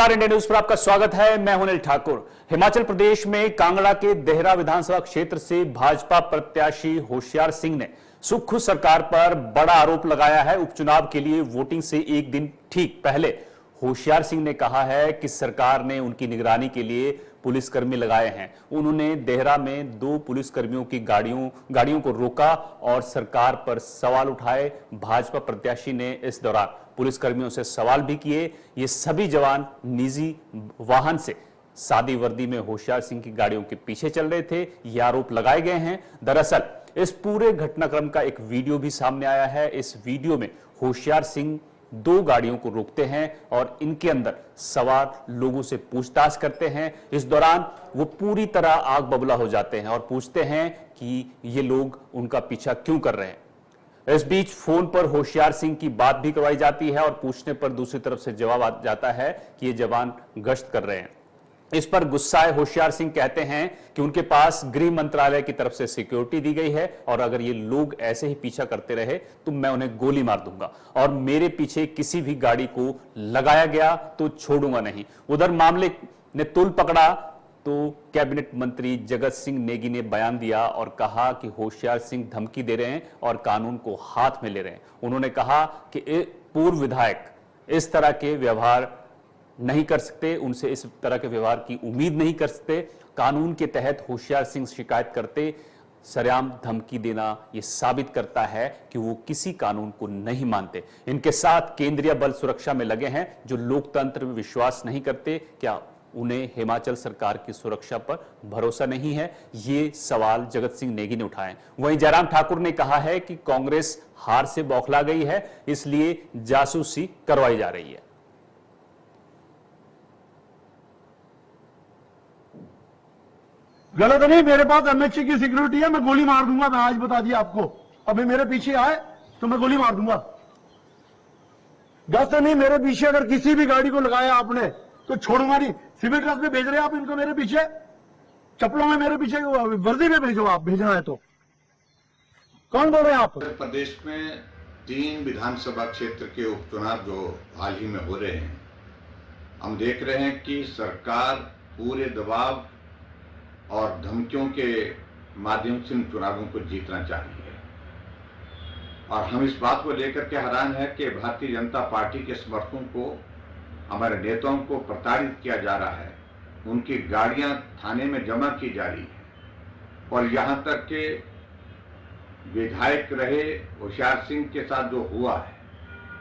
नमस्कार, India news पर आपका स्वागत है। मैं हूं अनिल ठाकुर। हिमाचल प्रदेश में कांगड़ा के देहरा विधानसभा क्षेत्र से भाजपा प्रत्याशी होशियार सिंह ने सुक्खू सरकार पर बड़ा आरोप लगाया है। उपचुनाव के लिए वोटिंग से एक दिन ठीक पहले होशियार सिंह ने कहा है कि सरकार ने उनकी निगरानी के लिए पुलिसकर्मी लगाए हैं। उन्होंने देहरा में 2 पुलिसकर्मियों की गाड़ियों को रोका और सरकार पर सवाल उठाए। भाजपा प्रत्याशी ने इस दौरान पुलिसकर्मियों से सवाल भी किए। ये सभी जवान निजी वाहन से सादी वर्दी में होशियार सिंह की गाड़ियों के पीछे चल रहे थे। ये आरोप लगाए गए हैं। दरअसल इस पूरे घटनाक्रम का एक वीडियो भी सामने आया है। इस वीडियो में होशियार सिंह 2 गाड़ियों को रोकते हैं और इनके अंदर सवार लोगों से पूछताछ करते हैं। इस दौरान वो पूरी तरह आग बबूला हो जाते हैं और पूछते हैं कि ये लोग उनका पीछा क्यों कर रहे हैं। इस बीच फोन पर होशियार सिंह की बात भी करवाई जाती है और पूछने पर दूसरी तरफ से जवाब आ जाता है कि ये जवान गश्त कर रहे हैं। इस पर गुस्साए होशियार सिंह कहते हैं कि उनके पास गृह मंत्रालय की तरफ से सिक्योरिटी दी गई है और अगर ये लोग ऐसे ही पीछा करते रहे तो मैं उन्हें गोली मार दूंगा और मेरे पीछे किसी भी गाड़ी को लगाया गया तो छोड़ूंगा नहीं। उधर मामले ने तुल पकड़ा तो कैबिनेट मंत्री जगत सिंह नेगी ने बयान दिया और कहा कि होशियार सिंह धमकी दे रहे हैं और कानून को हाथ में ले रहे हैं। उन्होंने कहा कि पूर्व विधायक इस तरह के व्यवहार नहीं कर सकते, उनसे इस तरह के व्यवहार की उम्मीद नहीं कर सकते। कानून के तहत होशियार सिंह शिकायत करते सरेआम धमकी देना यह साबित करता है कि वो किसी कानून को नहीं मानते। इनके साथ केंद्रीय बल सुरक्षा में लगे हैं जो लोकतंत्र में विश्वास नहीं करते। क्या उन्हें हिमाचल सरकार की सुरक्षा पर भरोसा नहीं है? ये सवाल जगत सिंह नेगी ने उठाए। वहीं जयराम ठाकुर ने कहा है कि कांग्रेस हार से बौखला गई है, इसलिए जासूसी करवाई जा रही है। गलत नहीं, मेरे पास एमएचसी की सिक्योरिटी है, मैं गोली मार दूंगा। मैं आज बता दिया आपको, अभी मेरे पीछे आए तो मैं गोली मार दूंगा। गलत नहीं, मेरे पीछे अगर किसी भी गाड़ी को लगाया आपने तो छोड़ूंगा नहीं। सिविल ड्रेस में भेज रहे हैं आप इनको, मेरे पीछे चप्पलों में मेरे पीछे वर्दी में भेजो, आप भेजना है तो। कौन बोल रहे हैं आप? प्रदेश में 3 विधानसभा क्षेत्र के उपचुनाव जो हाल ही में हो रहे हैं, हम देख रहे हैं कि सरकार पूरे दबाव और धमकियों के माध्यम से इन चुनावों को जीतना चाहिए और हम इस बात को लेकर के हैरान है कि भारतीय जनता पार्टी के समर्थकों को, हमारे नेताओं को प्रताड़ित किया जा रहा है। उनकी गाड़ियां थाने में जमा की जा रही है और यहां तक के विधायक रहे होशियार सिंह के साथ जो हुआ है,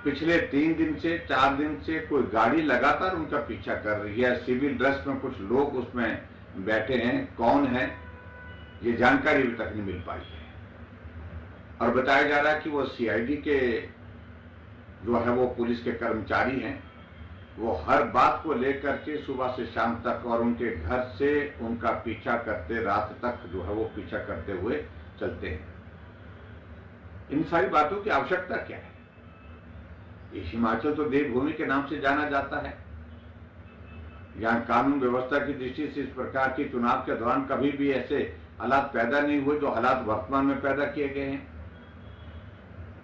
पिछले 3 दिन से 4 दिन से कोई गाड़ी लगातार उनका पीछा कर रही है। सिविल ड्रेस में कुछ लोग उसमें बैठे हैं, कौन है ये जानकारी अभी तक नहीं मिल पाई है और बताया जा रहा है कि वो सीआईडी के जो है वो पुलिस के कर्मचारी हैं। वो हर बात को लेकर के सुबह से शाम तक और उनके घर से उनका पीछा करते रात तक जो है वो पीछा करते हुए चलते हैं। इन सारी बातों की आवश्यकता क्या है? ये हिमाचल तो देवभूमि के नाम से जाना जाता है। यहाँ कानून व्यवस्था की दृष्टि से इस प्रकार के चुनाव के दौरान कभी भी ऐसे हालात पैदा नहीं हुए जो हालात वर्तमान में पैदा किए गए हैं।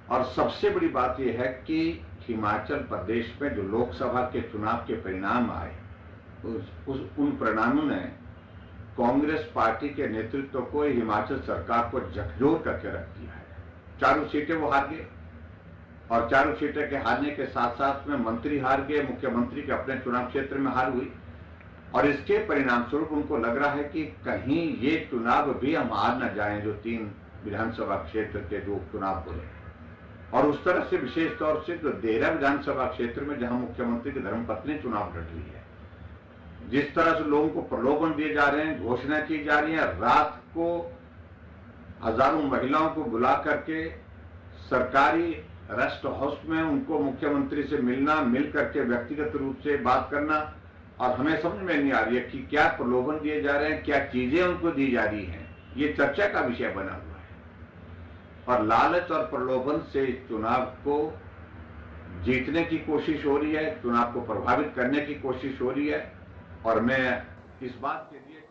और सबसे बड़ी बात यह है कि हिमाचल प्रदेश में जो लोकसभा के चुनाव के परिणाम आए, उन परिणामों ने कांग्रेस पार्टी के नेतृत्व को, हिमाचल सरकार को झकझोर करके रख दिया है। 4 सीटें वो हार गए और 4 सीटें के हारने के साथ साथ में मंत्री हार गए, मुख्यमंत्री के अपने चुनाव क्षेत्र में हार हुई और इसके परिणाम स्वरूप उनको लग रहा है कि कहीं ये चुनाव भी हम हार न जाएं, जो 3 विधानसभा क्षेत्र के जो उपचुनाव हो रहे हैं। और उस तरह से विशेष तौर से जो देहरा विधानसभा क्षेत्र में जहां मुख्यमंत्री की धर्मपत्नी चुनाव लड़ रही है, जिस तरह से लोगों को प्रलोभन दिए जा रहे हैं, घोषणा की जा रही है, रात को हजारों महिलाओं को बुला करके सरकारी रेस्ट हाउस में उनको मुख्यमंत्री से मिलना, मिल करके व्यक्तिगत रूप से बात करना, और हमें समझ में नहीं आ रही है कि क्या प्रलोभन दिए जा रहे हैं, क्या चीजें उनको दी जा रही हैं। ये चर्चा का विषय बना हुआ है और लालच और प्रलोभन से चुनाव को जीतने की कोशिश हो रही है, चुनाव को प्रभावित करने की कोशिश हो रही है। और मैं इस बात के लिए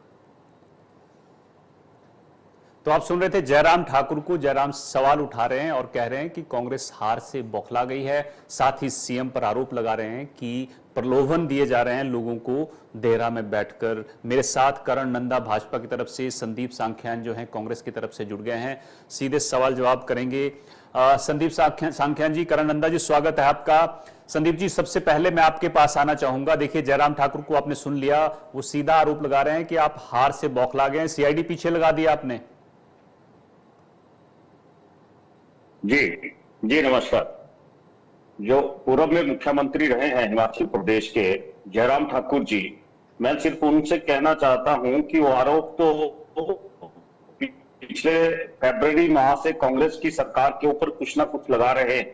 तो आप सुन रहे थे जयराम ठाकुर को। जयराम सवाल उठा रहे हैं और कह रहे हैं कि कांग्रेस हार से बौखला गई है। साथ ही सीएम पर आरोप लगा रहे हैं कि प्रलोभन दिए जा रहे हैं लोगों को देहरा में बैठकर। मेरे साथ करण नंदा भाजपा की तरफ से, संदीप सांख्यान जो हैं कांग्रेस की तरफ से जुड़ गए हैं। सीधे सवाल जवाब करेंगे। संदीप सांख्यान जी, करण नंदा जी, स्वागत है आपका। संदीप जी, सबसे पहले मैं आपके पास आना चाहूंगा। देखिए, जयराम ठाकुर को आपने सुन लिया, वो सीधा आरोप लगा रहे हैं कि आप हार से बौखला गए, सीआईडी पीछे लगा दिया आपने। जी नमस्कार। जो पूर्व में मुख्यमंत्री रहे हैं हिमाचल प्रदेश के जयराम ठाकुर जी, मैं सिर्फ उनसे कहना चाहता हूं कि वो आरोप तो पिछले फरवरी माह से कांग्रेस की सरकार के ऊपर कुछ ना कुछ लगा रहे हैं,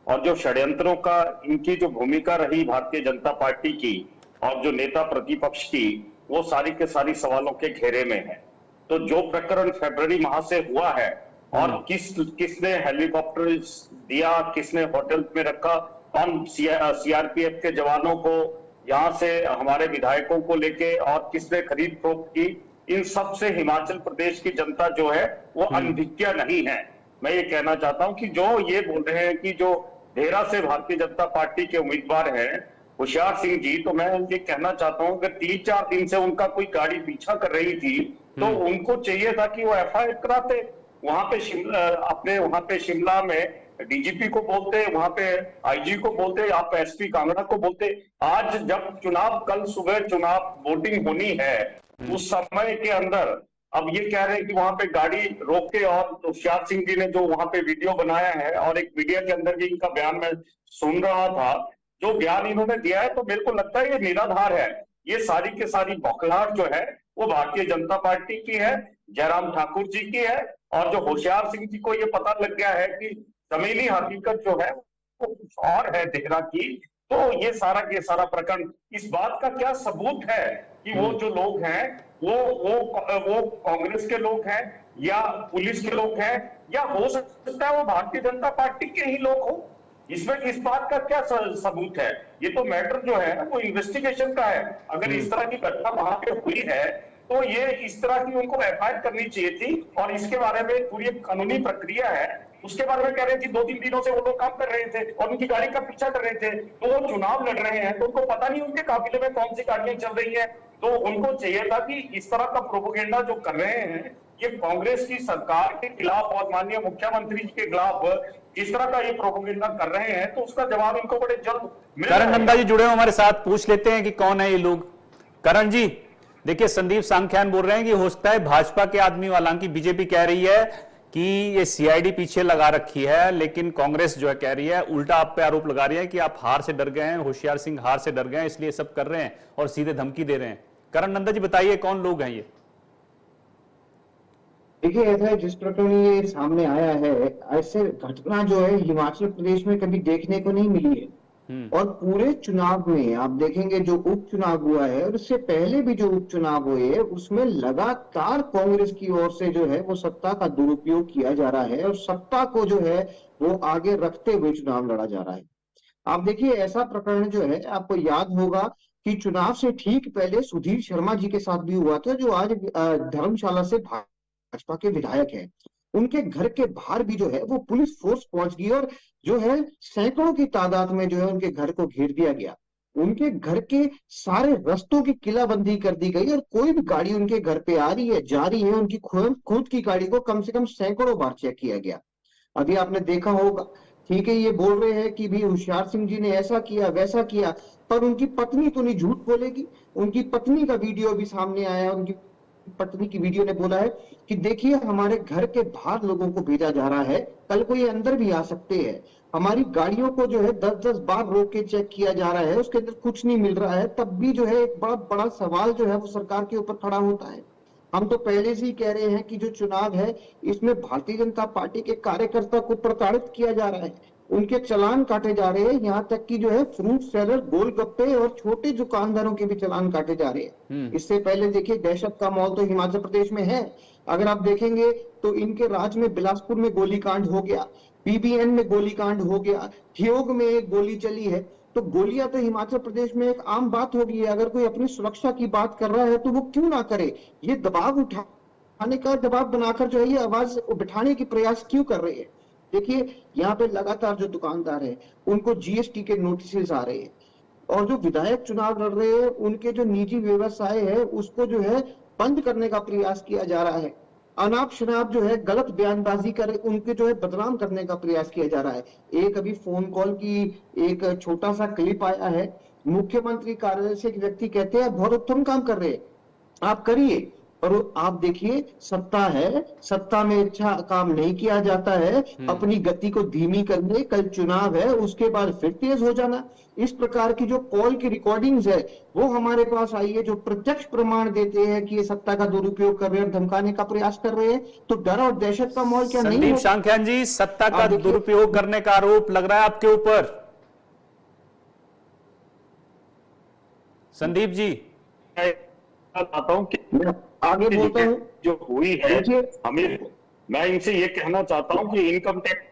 और जो षड्यंत्रों का इनकी जो भूमिका रही भारतीय जनता पार्टी की और जो नेता प्रतिपक्ष की, वो सारी के सारी सवालों के घेरे में है। तो जो प्रकरण फरवरी माह से हुआ है और किसने हेलीकॉप्टर दिया, किसने होटल में रखा, कौन सीआरपीएफ के जवानों को यहां से हमारे विधायकों को लेके और किसने खरीद फरोख्त की, इन सब से हिमाचल प्रदेश की जनता जो है वो अनभिज्ञ नहीं है। मैं ये कहना चाहता हूं कि जो ये बोल रहे हैं कि जो देहरा से भारतीय जनता पार्टी के उम्मीदवार हैं होशियार सिंह जी, तो मैं ये कहना चाहता हूं कि 3-4 दिन से उनका कोई गाड़ी पीछा कर रही थी, तो उनको चाहिए था कि वो एफआईआर कराते। वहां पे शिमला में डीजीपी को बोलते, वहां पे आईजी को बोलते, आप एसपी कांगड़ा को बोलते। आज जब कल सुबह चुनाव वोटिंग होनी है, उस समय के अंदर अब ये कह रहे हैं कि वहां पे गाड़ी रोक के, और होशियार सिंह जी ने जो वहां पे वीडियो बनाया है और एक मीडिया के अंदर भी इनका बयान मैं सुन रहा था, जो बयान इन्होंने दिया है, तो मेरे को लगता है ये निराधार है। ये सारी के सारी बौखलाहट जो है वो भारतीय जनता पार्टी की है, जयराम ठाकुर जी की है, और जो होशियार सिंह जी को ये पता लग गया है कि जमीनी हकीकत जो है वो कुछ और है देहरा की। तो ये सारा प्रकरण, इस बात का क्या सबूत है कि वो जो लोग हैं वो कांग्रेस के लोग हैं या पुलिस के लोग हैं, या हो सकता है वो भारतीय जनता पार्टी के ही लोग हो? इसमें इस बात का क्या सबूत है? ये तो मैटर जो है वो इन्वेस्टिगेशन का है। अगर इस तरह की घटना वहां पे हुई है तो ये इस तरह की उनको एफआईआर करनी चाहिए थी, और इसके बारे में पूरी एक कानूनी प्रक्रिया है। उसके बारे में कह रहे हैं कि 2-3 दिनों से वो लोग काम कर रहे थे और उनकी गाड़ी का पीछा कर रहे थे, तो वो चुनाव लड़ रहे हैं, तो उनको पता नहीं उनके काफिले में कौन सी गाड़ियां चल रही है। तो उनको चाहिए था कि इस तरह का प्रोपेगेंडा जो कर रहे हैं ये कांग्रेस की सरकार के खिलाफ और माननीय मुख्यमंत्री जी के खिलाफ इस तरह का ये प्रोपेगेंडा कर रहे हैं, तो उसका जवाब इनको बड़े जल्द मिल करण नंदा जी जुड़े हो हमारे साथ, पूछ लेते हैं कि कौन है ये लोग। करण जी, देखिए, संदीप सांख्यान बोल रहे हैं कि हो सकता है भाजपा के आदमी, हालांकि बीजेपी कह रही है कि ये सीआईडी पीछे लगा रखी है, लेकिन कांग्रेस जो है कह रही है, उल्टा आप पे आरोप लगा रही है कि आप हार से डर गए हैं, होशियार सिंह हार से डर गए हैं, इसलिए सब कर रहे हैं और सीधे धमकी दे रहे हैं। करण नंदा जी, बताइए कौन लोग हैं ये? देखिए, ऐसा है, जिस प्रकार ये सामने आया है, ऐसे घटना जो है हिमाचल प्रदेश में कभी देखने को नहीं मिली है। और पूरे चुनाव में आप देखेंगे जो उपचुनाव हुआ है और उससे पहले भी जो उपचुनाव हुए हैं, उसमें लगातार कांग्रेस की ओर से जो है वो सत्ता का दुरुपयोग किया जा रहा है और सत्ता को जो है वो आगे रखते हुए चुनाव लड़ा जा रहा है। आप देखिए, ऐसा प्रकरण जो है, आपको याद होगा कि चुनाव से ठीक पहले सुधीर शर्मा जी के साथ भी हुआ था, जो आज धर्मशाला से भाजपा के विधायक है। उनके घर के बाहर भी जो है वो पुलिस फोर्स पहुंच गई और जो है सैकड़ों की तादाद में जो है उनके घर को घेर दिया गया। उनके घर के सारे रास्तों की किलाबंदी कर दी गई और कोई भी गाड़ी उनके घर पे आ रही है, जा रही है, उनकी खुद की गाड़ी को कम से कम सैकड़ों बार चेक किया गया। अभी आपने देखा होगा, ठीक है, ये बोल रहे हैं कि भी होशियार सिंह जी ने ऐसा किया वैसा किया, पर उनकी पत्नी तो नहीं झूठ बोलेगी। उनकी पत्नी का वीडियो भी सामने आया, उनकी पत्नी की वीडियो ने बोला है कि देखिए, हमारे घर के बाहर लोगों को भेजा जा रहा है, कल को ये अंदर भी आ सकते हैं। हमारी गाड़ियों को जो है 10-10 बार रोक के चेक किया जा रहा है, उसके अंदर कुछ नहीं मिल रहा है, तब भी जो है एक बड़ा बड़ा सवाल जो है वो सरकार के ऊपर खड़ा होता है। हम तो पहले से ही कह रहे हैं कि जो चुनाव है इसमें भारतीय जनता पार्टी के कार्यकर्ता को प्रताड़ित किया जा रहा है, उनके चालान काटे जा रहे हैं, यहाँ तक कि जो है फ्रूट सेलर, गोलगप्पे और छोटे दुकानदारों के भी चालान काटे जा रहे हैं। इससे पहले देखिए, दहशत का माहौल तो हिमाचल प्रदेश में है। अगर आप देखेंगे तो इनके राज्य में बिलासपुर में गोलीकांड हो गया, पीबीएन में गोलीकांड हो गया, ठियोग में एक गोली चली है। तो गोलियां तो हिमाचल प्रदेश में एक आम बात हो गई है। अगर कोई अपनी सुरक्षा की बात कर रहा है तो वो क्यों ना करे, ये दबाव उठा आने का दबाव बनाकर जो है ये आवाज बिठाने की प्रयास क्यों कर रहे हैं? देखिए, यहाँ पे लगातार जो दुकानदार है उनको जीएसटी के नोटिस आ रहे हैं, और जो विधायक चुनाव लड़ रहे हैं उनके जो निजी व्यवसाय है उसको जो है बंद करने का प्रयास किया जा रहा है। अनाप शनाप जो है गलत बयानबाजी कर उनके जो है बदनाम करने का प्रयास किया जा रहा है। एक अभी फोन कॉल की एक छोटा सा क्लिप आया है, मुख्यमंत्री कार्यालय से एक व्यक्ति कहते हैं बहुत उत्तम काम कर रहे हैं, आप करिए। और आप देखिए, सत्ता है, सत्ता में अच्छा काम नहीं किया जाता है, अपनी गति को धीमी करने, कल चुनाव है उसके बाद फिर तेज हो जाना। इस प्रकार की जो कॉल की रिकॉर्डिंग्स है वो हमारे पास आई है, जो प्रत्यक्ष प्रमाण देते हैं कि ये सत्ता का दुरुपयोग कर रहे हैं, धमकाने का प्रयास कर रहे हैं। तो डर और दहशत का माहौल क्या नहीं संदीप है? शांख्यान जी, सत्ता का दुरुपयोग करने का आरोप लग रहा है आपके ऊपर। संदीप जी, चाहता हूं कि आगे बोलता हूं जो हुई है हमें, मैं इनसे ये कहना चाहता हूं कि इनकम टैक्स,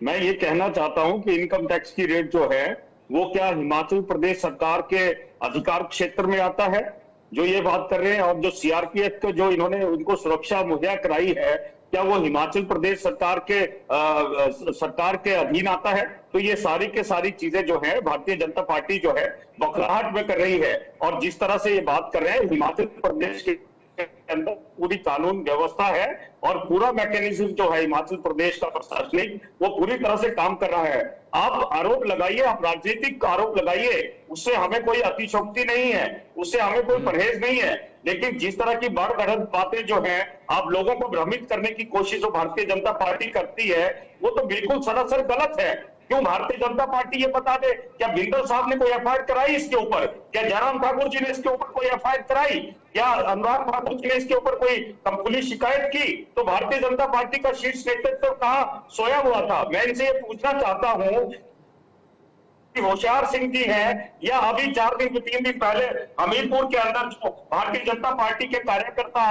मैं ये कहना चाहता हूं कि इनकम टैक्स की रेट जो है वो क्या हिमाचल प्रदेश सरकार के अधिकार क्षेत्र में आता है जो ये बात कर रहे हैं? और जो सीआरपीएफ को जो इन्होंने उनको सुरक्षा मुहैया कराई है, क्या वो हिमाचल प्रदेश सरकार के अधीन आता है? तो ये सारी के सारी चीजें जो है भारतीय जनता पार्टी जो है बौखलाहट में कर रही है। और जिस तरह से ये बात कर रहे हैं, हिमाचल प्रदेश के अंदर पूरी कानून व्यवस्था है और पूरा मैकेनिज्म जो है हिमाचल प्रदेश का प्रशासनिक वो पूरी तरह से काम कर रहा है। आप आरोप लगाइए, आप राजनीतिक आरोप लगाइए, उससे हमें कोई अतिशयोक्ति नहीं है, उससे हमें कोई परहेज नहीं है। लेकिन जिस तरह की बड़ गढ़ बातें जो हैं, आप लोगों को भ्रमित करने की कोशिश जो भारतीय जनता पार्टी करती है वो तो बिल्कुल सरासर गलत है। क्यों भारतीय जनता पार्टी ये बता दे, क्या बिंदल साहब ने कोई एफआईआर कराई इसके ऊपर? क्या जयराम ठाकुर जी ने इसके ऊपर कोई एफआईआर कराई? क्या अनुराग ठाकुर जी ने इसके ऊपर कोई पुलिस शिकायत की? तो भारतीय जनता पार्टी का शीर्ष नेतृत्व कहाँ सोया हुआ था? मैं इनसे ये पूछना चाहता हूँ, होशियार सिंह जी हैं या अभी 3 दिन पहले हमीरपुर के अंदर जो भारतीय जनता पार्टी के कार्यकर्ता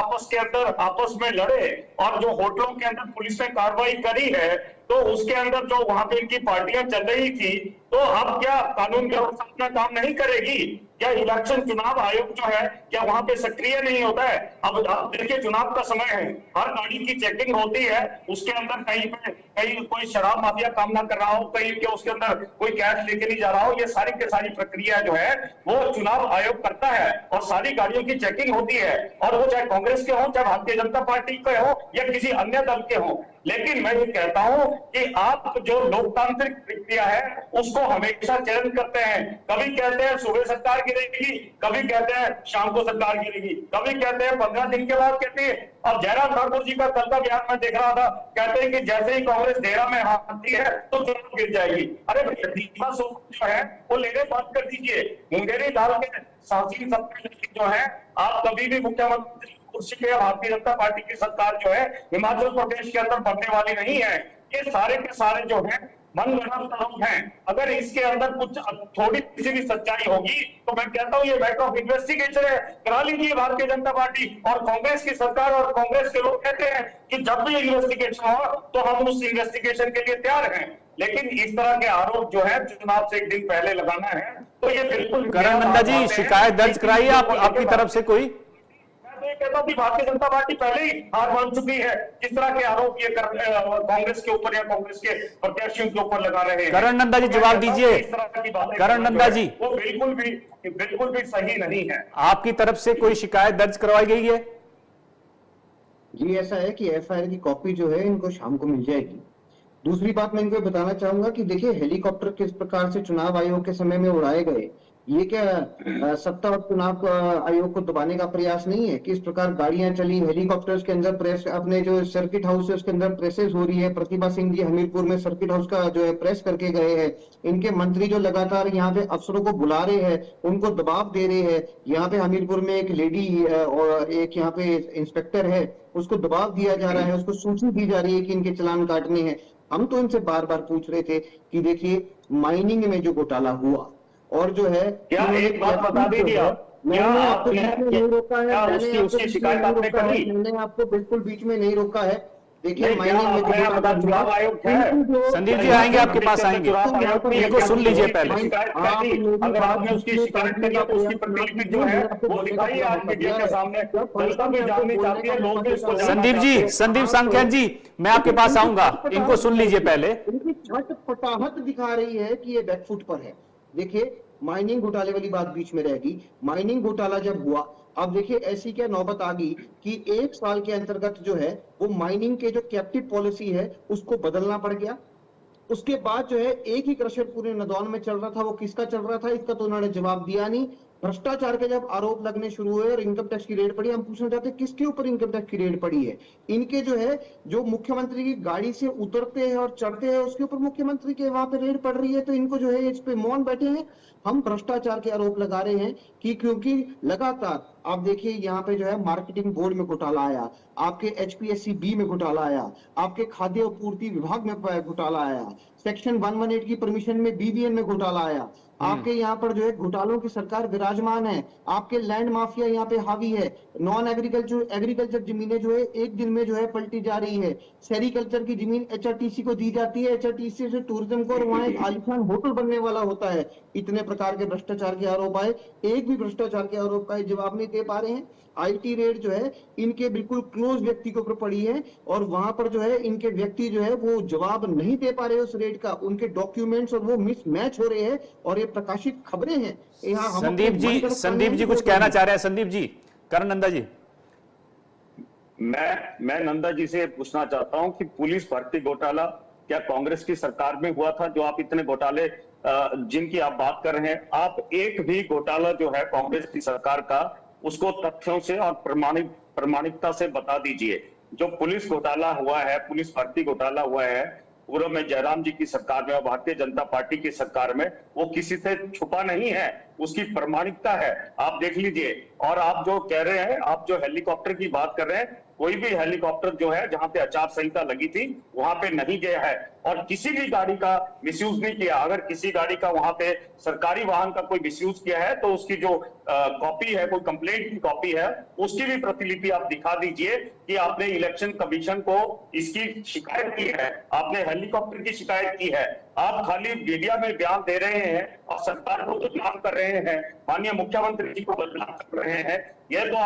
आपस में लड़े और जो होटलों के अंदर पुलिस ने कार्रवाई करी है, तो उसके अंदर जो वहां पे इनकी पार्टियां चल रही थी, तो अब क्या कानून व्यवस्था अपना काम नहीं करेगी? क्या इलेक्शन चुनाव आयोग जो है क्या वहां पे सक्रिय नहीं होता है? अब देखिए, चुनाव का समय है, हर गाड़ी की चेकिंग होती है, उसके अंदर कहीं कोई शराब माफिया काम ना कर रहा हो, कहीं के उसके अंदर कोई कैश लेके नहीं जा रहा हो, ये सारी की सारी प्रक्रिया जो है वो चुनाव आयोग करता है और सारी गाड़ियों की चेकिंग होती है, और वो चाहे कांग्रेस के हो, चाहे भारतीय जनता पार्टी के हो या किसी अन्य दल के हो। लेकिन मैं ये कहता हूं कि आप जो लोकतांत्रिक प्रक्रिया है उसको हमेशा चयन करते हैं। कभी कहते हैं सुबह सरकार गिरेगी, कभी कहते हैं शाम को सरकार गिरेगी, कभी कहते हैं 15 दिन के बाद कहते हैं। अब जयराम ठाकुर जी का कल का बयान मैं देख रहा था, कहते हैं कि जैसे ही कांग्रेस डेरा में आती है तो चुनाव गिर जाएगी। अरे भैया, दीपा सोरेन जो है वो लेने बात कर दीजिए, मुंगेरी डाल के शासन सत्ता जो है, आप कभी भी मुख्यमंत्री कुर्सी पे भारतीय जनता पार्टी की सरकार जो है हिमाचल प्रदेश के अंदर बनने वाली नहीं है। ये सारे के सारे जो है मनगढ़ंत लोग हैं। अगर इसके अंदर कुछ थोड़ी सी भी सच्चाई होगी तो मैं कहता हूं ये मैटर ऑफ इन्वेस्टिगेशन है, करा लीजिए भारतीय जनता पार्टी और कांग्रेस की सरकार। और कांग्रेस के लोग कहते हैं कि जब भी इन्वेस्टिगेशन हो तो हम उस इन्वेस्टिगेशन के लिए तैयार हैं। लेकिन इस तरह के आरोप जो है चुनाव से एक दिन पहले लगाना है तो ये बिल्कुल। करण नंदा जी, शिकायत दर्ज कराई आपकी तरफ से कोई? कहता हूं कि भारतीय जनता पार्टी पहले ही हार मान चुकी है। किस तरह के आरोप ये कांग्रेस के ऊपर या कांग्रेस के प्रत्याशियों के ऊपर लगा रहे हैं। करण नंदा जी, जवाब दीजिए। इस तरह की बातें करण नंदा जी, वो बिल्कुल भी सही नहीं है। आपकी तरफ से कोई शिकायत दर्ज करवाई गई है? जी, ऐसा है कि एफआईआर की कॉपी जो है इनको शाम को मिल जाएगी। दूसरी बात मैं इनको बताना चाहूंगा कि देखिए, हेलीकॉप्टर किस प्रकार से चुनाव आयोग के समय में उड़ाए गए, ये क्या सत्ता और चुनाव आयोग को दबाने का प्रयास नहीं है? किस प्रकार गाड़ियां चली, हेलीकॉप्टर्स के अंदर प्रेस, अपने जो सर्किट हाउस है उसके अंदर प्रेसेस हो रही है। प्रतिभा सिंह जी हमीरपुर में सर्किट हाउस का जो है प्रेस करके गए हैं। इनके मंत्री जो लगातार यहाँ पे अफसरों को बुला रहे हैं, उनको दबाव दे रहे हैं। यहाँ पे हमीरपुर में एक लेडी और एक यहाँ पे इंस्पेक्टर है, उसको दबाव दिया जा रहा है, उसको सूचना दी जा रही है कि इनके चालान काटने हैं। हम तो इनसे बार बार पूछ रहे थे कि देखिए, माइनिंग में जो घोटाला हुआ और जो है, क्या एक बात बता दीजिए आप, मैंने आपको नहीं रोका है, उसकी शिकायत आपने करी? मैंने आपको बिल्कुल बीच में नहीं रोका है। देखिए नहीं, क्या माइनिंग में आपने पता चुनाव आयोग है? संदीप जी आएंगे आपके पास, आएंगे। इनको सुन लीजिए पहले। अगर आपने उसकी शिकायत करी है तो उसकी प्रतिलिपि जो है वो दिखाइए आज मीडिया के सामने। जनता भी जाननी चाहती है, लोग भी इसको जानना संदीप जी, चाहते हैं। संदीप सांख्यान जी, मैं आपके पास आऊंगा, इनको सुन लीजिए पहले। इनकी छटपटाहट दिखा रही है कि ये बैकफुट पर है। देखिए माइनिंग घोटाले वाली बात बीच में रहेगी। माइनिंग घोटाला जब हुआ, अब देखिए ऐसी क्या नौबत आ गई कि 1 साल के अंतर्गत जो है वो माइनिंग के जो कैप्टिव पॉलिसी है उसको बदलना पड़ गया। उसके बाद जो है एक ही क्रशर पूरे नदौन में चल रहा था, वो किसका चल रहा था इसका तो उन्होंने जवाब दिया नहीं। भ्रष्टाचार के जब आरोप लगने शुरू हुए और इनकम टैक्स की रेड पड़ी, हम पूछना चाहते हैं किसके ऊपर इनकम टैक्स की रेड पड़ी है। इनके जो है जो मुख्यमंत्री की गाड़ी से उतरते हैं और चढ़ते हैं उसके ऊपर मुख्यमंत्री के वहां पे रेड पड़ रही है, तो इनको जो है इस पे मौन बैठे हैं। हम भ्रष्टाचार के आरोप लगा रहे हैं कि क्योंकि लगातार आप देखिए यहाँ पे जो है मार्केटिंग बोर्ड में घोटाला आया, आपके HPSC बी में घोटाला आया, आपके खाद्य आपूर्ति विभाग में घोटाला आया, सेक्शन 118 की परमिशन में BBN में घोटाला आया। आपके यहाँ पर जो है घोटालों की सरकार विराजमान है। आपके लैंड माफिया यहाँ पे हावी है। नॉन एग्रीकल्चर जमीनें जो है एक दिन में जो है पलटी जा रही है। सेरिकल्चर की जमीन HRTC को दी जाती है, HRTC से टूरिज्म को, और वहां एक आलीशान होटल बनने वाला होता है। इतने प्रकार के भ्रष्टाचार के आरोप आए, एक भी भ्रष्टाचार के आरोप का जवाब नहीं दे पा रहे हैं। IT रेड जो है इनके बिल्कुल क्लोज व्यक्ति के ऊपर पड़ी है और वहां पर जो है इनके व्यक्ति जो है वो जवाब नहीं दे पा रहे उस रेड का। उनके डॉक्यूमेंट्स और वो मिसमैच हो रहे हैं और ये प्रकाशित खबरें हैं। यहाँ हम संदीप जी कुछ कहना चाह रहे हैं। संदीप जी, करण नंदा जी। मैं नंदा जी से पूछना चाहता हूं कि पुलिस भर्ती घोटाला क्या कांग्रेस की सरकार में हुआ था? जो आप इतने घोटाले जिनकी आप बात कर रहे हैं, आप एक भी घोटाला जो है कांग्रेस की सरकार का उसको तथ्यों से और प्रमाणिकता से बता दीजिए। जो पुलिस घोटाला हुआ है, पुलिस भर्ती घोटाला हुआ है पूर्व में जयराम जी की सरकार में और भारतीय जनता पार्टी की सरकार में, वो किसी से छुपा नहीं है, उसकी प्रमाणिकता है, आप देख लीजिए। और आप जो कह रहे हैं, आप जो हेलीकॉप्टर की बात कर रहे हैं, कोई भी हेलीकॉप्टर जो है जहां पे आचार संहिता लगी थी वहां पे नहीं गया है और किसी भी गाड़ी का मिसयूज नहीं किया। अगर किसी गाड़ी का वहां पे सरकारी वाहन का कोई मिसयूज किया है तो उसकी जो कॉपी है, कोई कंप्लेंट की कॉपी है, उसकी भी प्रतिलिपि आप दिखा दीजिए कि आपने इलेक्शन कमीशन को इसकी शिकायत की है, आपने हेलीकॉप्टर की शिकायत की है। आप खाली मीडिया में बयान दे रहे हैं और सरकार को बदनाम कर रहे हैं, माननीय मुख्यमंत्री जी को बदनाम कर रहे हैं। ये तो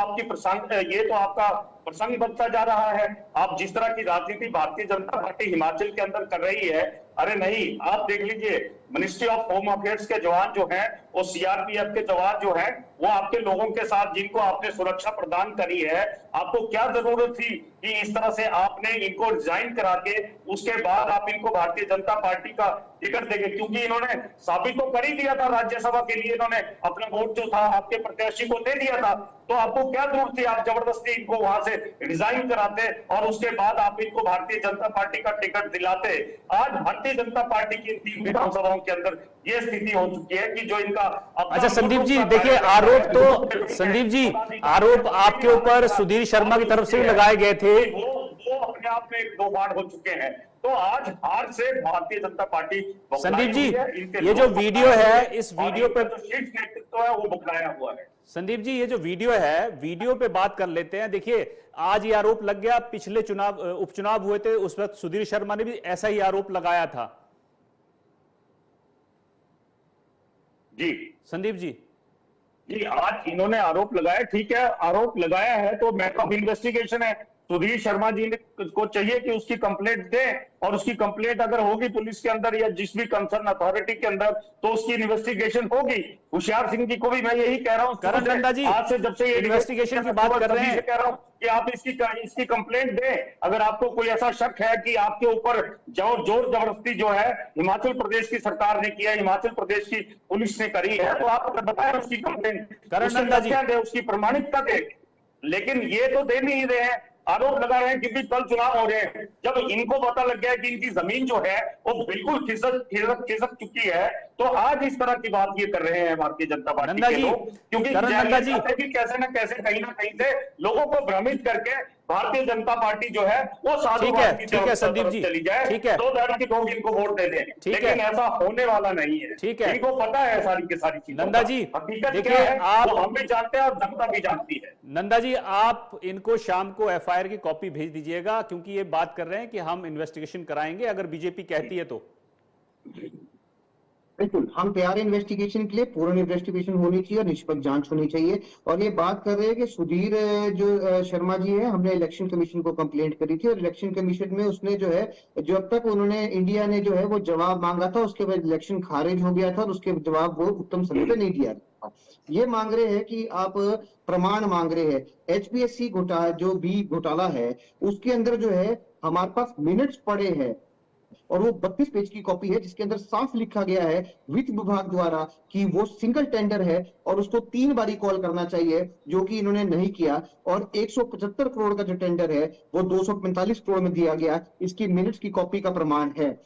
आपका प्रसंग बनता जा रहा है। आप जिस तरह की राजनीति भारतीय जनता पार्टी हिमाचल के अंदर कर रही है, अरे नहीं, आप देख लीजिए मिनिस्ट्री ऑफ होम अफेयर्स के जवान जो हैं और CRPF के जवान जो हैं, वो आपके लोगों के साथ, जिनको आपने सुरक्षा प्रदान करी है, आपको क्या जरूरत थी कि इस तरह से आपने इनको रिजाइन करा के उसके बाद आप इनको भारतीय जनता पार्टी का टिकट देंगे? क्योंकि इन्होंने साबित तो कर ही दिया था, राज्यसभा के लिए इन्होंने अपना वोट जो था आपके प्रत्याशी को दे दिया था, तो आपको क्या जरूरत थी आप जबरदस्ती इनको वहां से रिजाइन कराते और उसके बाद आप इनको भारतीय जनता पार्टी का टिकट दिलाते? आज भारतीय जनता पार्टी की 3 विधानसभाओं के अंदर ये स्थिति हो चुकी है कि जो इनका अच्छा संदीप जी, देखिए आरोप आपके ऊपर सुधीर शर्मा की तरफ से भी लगाए गए थे, वो अपने आप में 2 बार हो चुके हैं। तो आज हार से भारतीय जनता पार्टी संदीप जी, ये जो वीडियो है, इस वीडियो पे शीर्ष नेतृत्व है वो बखलाया हुआ है। संदीप जी, ये जो वीडियो है, वीडियो पे बात कर लेते हैं। देखिए आज ये आरोप लग गया, पिछले उपचुनाव हुए थे उस वक्त सुधीर शर्मा ने भी ऐसा ही आरोप लगाया था। जी संदीप जी, आज इन्होंने आरोप लगाया, ठीक है, आरोप लगाया है तो मैटर ऑफ इन्वेस्टिगेशन है। सुधीर शर्मा जी को चाहिए कि उसकी कंप्लेंट दे और उसकी कंप्लेंट अगर होगी पुलिस के अंदर या जिस भी कंसर्न अथॉरिटी के अंदर तो उसकी इन्वेस्टिगेशन होगी। होशियार सिंह जी को भी मैं यही कह रहा हूं, करण नंदा जी, आज से जब से ये इन्वेस्टिगेशन की बात कर रहे हैं, कह रहा हूं कि आप इसकी कंप्लेंट दें। अगर आपको कोई ऐसा शक है कि आपके ऊपर जोर जबरदस्ती जो है हिमाचल प्रदेश की सरकार ने किया, हिमाचल प्रदेश की पुलिस ने करी है, तो आप बताएं उसकी कंप्लेंट, करण नंदा जी, उसकी प्रमाणिकता दे। लेकिन ये तो दे नहीं रहे हैं, आरोप लगा रहे हैं क्योंकि कल चुनाव हो रहे हैं। जब इनको पता लग गया कि इनकी जमीन जो है वो बिल्कुल खिसक चुकी है, तो आज इस तरह की बात ये कर रहे हैं भारतीय जनता पार्टी के लोग, क्योंकि कैसे न कैसे कहीं ना कहीं से लोगों को भ्रमित करके भारतीय जनता पार्टी जो है वो साधुवाद की ठीक है संदीप जी, चली जाए, ठीक है, तो धर्म के लोग इनको वोट दे दें, लेकिन ऐसा होने वाला नहीं है। ठीक है, इनको पता है सारी की सारी चीजें। नंदा जी हकीकत क्या है आप, वो हम भी जानते हैं और जनता भी जानती है। नंदा जी आप इनको शाम को एफआईआर की कॉपी भेज दीजिएगा, क्योंकि ये बात कर रहे हैं कि हम इन्वेस्टिगेशन कराएंगे अगर बीजेपी कहती है तो। बिल्कुल, हम तैयार इन्वेस्टिगेशन के लिए। पूर्ण इन्वेस्टिगेशन होनी चाहिए और निष्पक्ष जांच होनी चाहिए। और ये बात कर रहे हैं कि सुधीर जो शर्मा जी है, हमने इलेक्शन कमीशन को कंप्लेंट करी थी और इलेक्शन कमीशन में उसने जो है, जब तक उन्होंने इंडिया ने जो है वो जवाब मांगा था, उसके बाद इलेक्शन खारिज हो गया था और उसके जवाब वो उत्तम समय पे नहीं दिया था। ये मांग रहे हैं कि आप प्रमाण मांग रहे हैं। एचपीएससी घोटाला जो भी घोटाला है उसके अंदर जो है हमारे पास मिनट्स पड़े हैं और वो 32 पेज की कॉपी है जिसके अंदर साफ लिखा गया है वित्त विभाग द्वारा कि वो सिंगल टेंडर है और उसको 3 बारी कॉल करना चाहिए, जो कि इन्होंने नहीं किया। और 175 करोड़ का जो टेंडर है वो 245 करोड़ में दिया गया। इसकी मिनट्स की कॉपी का प्रमाण है।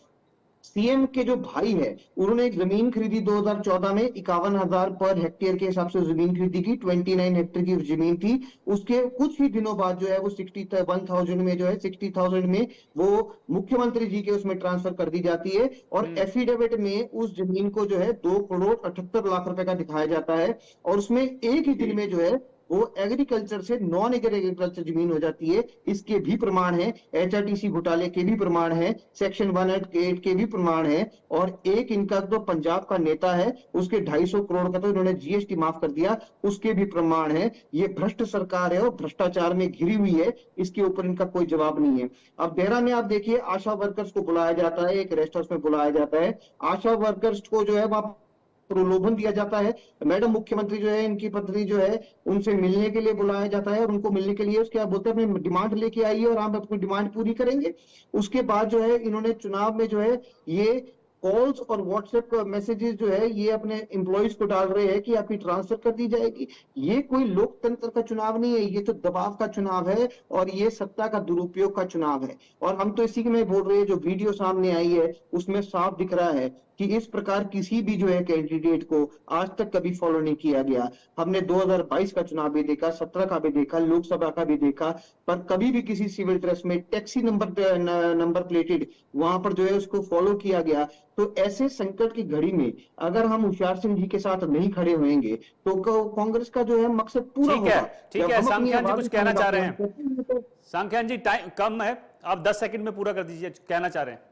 सीएम के जो भाई है उन्होंने एक जमीन खरीदी 2014 में 51,000 पर हेक्टेयर के हिसाब से जमीन खरीदी की, 29 हेक्टेयर की जमीन थी। उसके कुछ ही दिनों बाद जो है वो 61,000 में जो है 60,000 में वो मुख्यमंत्री जी के उसमें ट्रांसफर कर दी जाती है और एफिडेविट में उस जमीन को जो है 2,78,00,000 रुपए का दिखाया जाता है और उसमें एक ही दिन में जो है वो एग्रीकल्चर से नॉन एग्रीकल्चर जमीन हो जाती है। इसके भी प्रमाण है, एचआरटीसी घोटाले के भी प्रमाण है, सेक्शन 188 के भी प्रमाण है। और एक इनका जो पंजाब का नेता है उसके 250 करोड़ का तो इन्होंने जीएसटी माफ कर दिया, उसके भी प्रमाण है। ये भ्रष्ट सरकार है और भ्रष्टाचार में घिरी हुई है, इसके ऊपर इनका कोई जवाब नहीं है। अब देहरा में आप देखिए आशा वर्कर्स को बुलाया जाता है, एक रेस्ट हाउस में बुलाया जाता है। आशा वर्कर्स को जो है वहां प्रलोभन दिया जाता है। मैडम मुख्यमंत्री जो है, इनकी पत्नी जो है, उनसे मिलने के लिए बुलाया जाता है और उनको मिलने के लिए उसके आप बोलते हैं अपनी डिमांड लेके आइए और हम अपनी डिमांड पूरी करेंगे। उसके बाद जो है इन्होंने चुनाव में जो है ये कॉल्स और व्हाट्सएप मैसेजेस जो है ये अपने एम्प्लॉइज को डाल रहे हैं कि आपकी ट्रांसफर कर दी जाएगी। ये कोई लोकतंत्र का चुनाव नहीं है, ये तो दबाव का चुनाव है और ये सत्ता का दुरुपयोग का चुनाव है। और हम तो इसी में बोल रहे हैं, जो वीडियो सामने आई है उसमें साफ दिख रहा है कि इस प्रकार किसी भी जो है कैंडिडेट को आज तक कभी फॉलो नहीं किया गया। हमने 2022 का चुनाव भी देखा, 17 का भी देखा, लोकसभा का भी देखा, पर कभी भी किसी सिविल ड्रेस में टैक्सी नंबर प्लेटेड वहां पर जो है उसको फॉलो किया गया। तो ऐसे संकट की घड़ी में अगर हम होशियार सिंह जी के साथ नहीं खड़े होंगे तो कांग्रेस का जो है मकसद पूरा होगा। ठीक है सांख्यान जी कुछ कहना चाह रहे हैं? सांख्यान जी टाइम कम है, आप 10 सेकंड में पूरा कर दीजिए, कहना चाह रहे हैं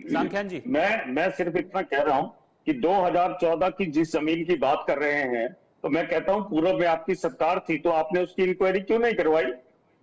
सांख्यान जी? मैं सिर्फ इतना कह रहा हूं कि 2014 की जिस जमीन की बात कर रहे हैं, तो मैं कहता हूं पूर्व में आपकी सरकार थी तो आपने उसकी इंक्वायरी क्यों नहीं करवाई?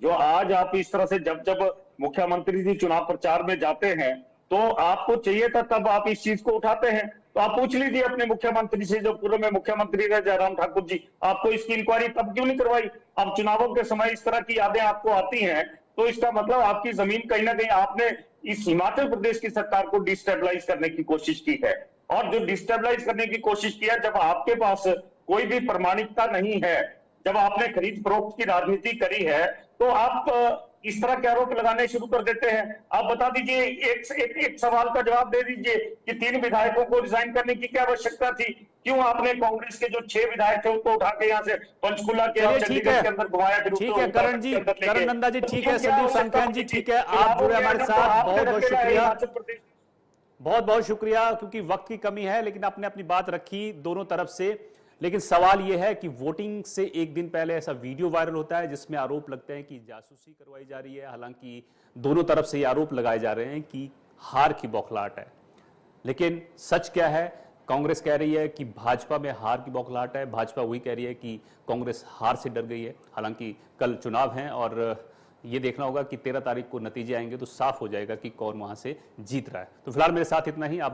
जो आज आप इस तरह से जब मुख्यमंत्री जी चुनाव प्रचार में जाते हैं तो आपको चाहिए था तब आप इस चीज को उठाते हैं। तो आप पूछ लीजिए अपने मुख्यमंत्री से, जो पूर्व में मुख्यमंत्री रहे जयराम ठाकुर जी, आपको इसकी इंक्वायरी तब क्यों नहीं करवाई? अब चुनावों के समय इस तरह की यादें आपको आती हैं तो इसका मतलब आपकी जमीन कहीं ना कहीं आपने इस हिमाचल प्रदेश की सरकार को डिस्टेबलाइज करने की कोशिश की है। और जो डिस्टेबलाइज करने की कोशिश किया, जब आपके पास कोई भी प्रमाणिकता नहीं है, जब आपने खरीद फरोख्त की राजनीति करी है, तो आप इस तरह के आरोप लगाने शुरू कर देते हैं। आप बता दीजिए, एक सवाल का जवाब दे दीजिए कि 3 विधायकों को रिजाइन करने की क्या आवश्यकता थी? क्यों आपने कांग्रेस के जो 6 विधायक थे उनको उठा के यहाँ से पंचकुला के और चंडीगढ़ के अंदर घुमाया? ठीक है करण जी, करण नंदा जी, ठीक है संदीप सांख्यान जी, ठीक है, आप जुड़े हमारे साथ, बहुत बहुत शुक्रिया, बहुत बहुत शुक्रिया। क्योंकि वक्त की कमी है लेकिन आपने अपनी बात रखी दोनों तरफ से। लेकिन सवाल यह है कि वोटिंग से एक दिन पहले ऐसा वीडियो वायरल होता है जिसमें आरोप लगते हैं कि जासूसी करवाई जा रही है। हालांकि दोनों तरफ से ये आरोप लगाए जा रहे हैं कि हार की बौखलाहट है, लेकिन सच क्या है? कांग्रेस कह रही है कि भाजपा में हार की बौखलाहट है, भाजपा वही कह रही है कि कांग्रेस हार से डर गई है। हालांकि कल चुनाव हैं और ये देखना होगा कि 13 तारीख को नतीजे आएंगे तो साफ हो जाएगा कि कौन वहां से जीत रहा है। तो फिलहाल मेरे साथ इतना ही। आप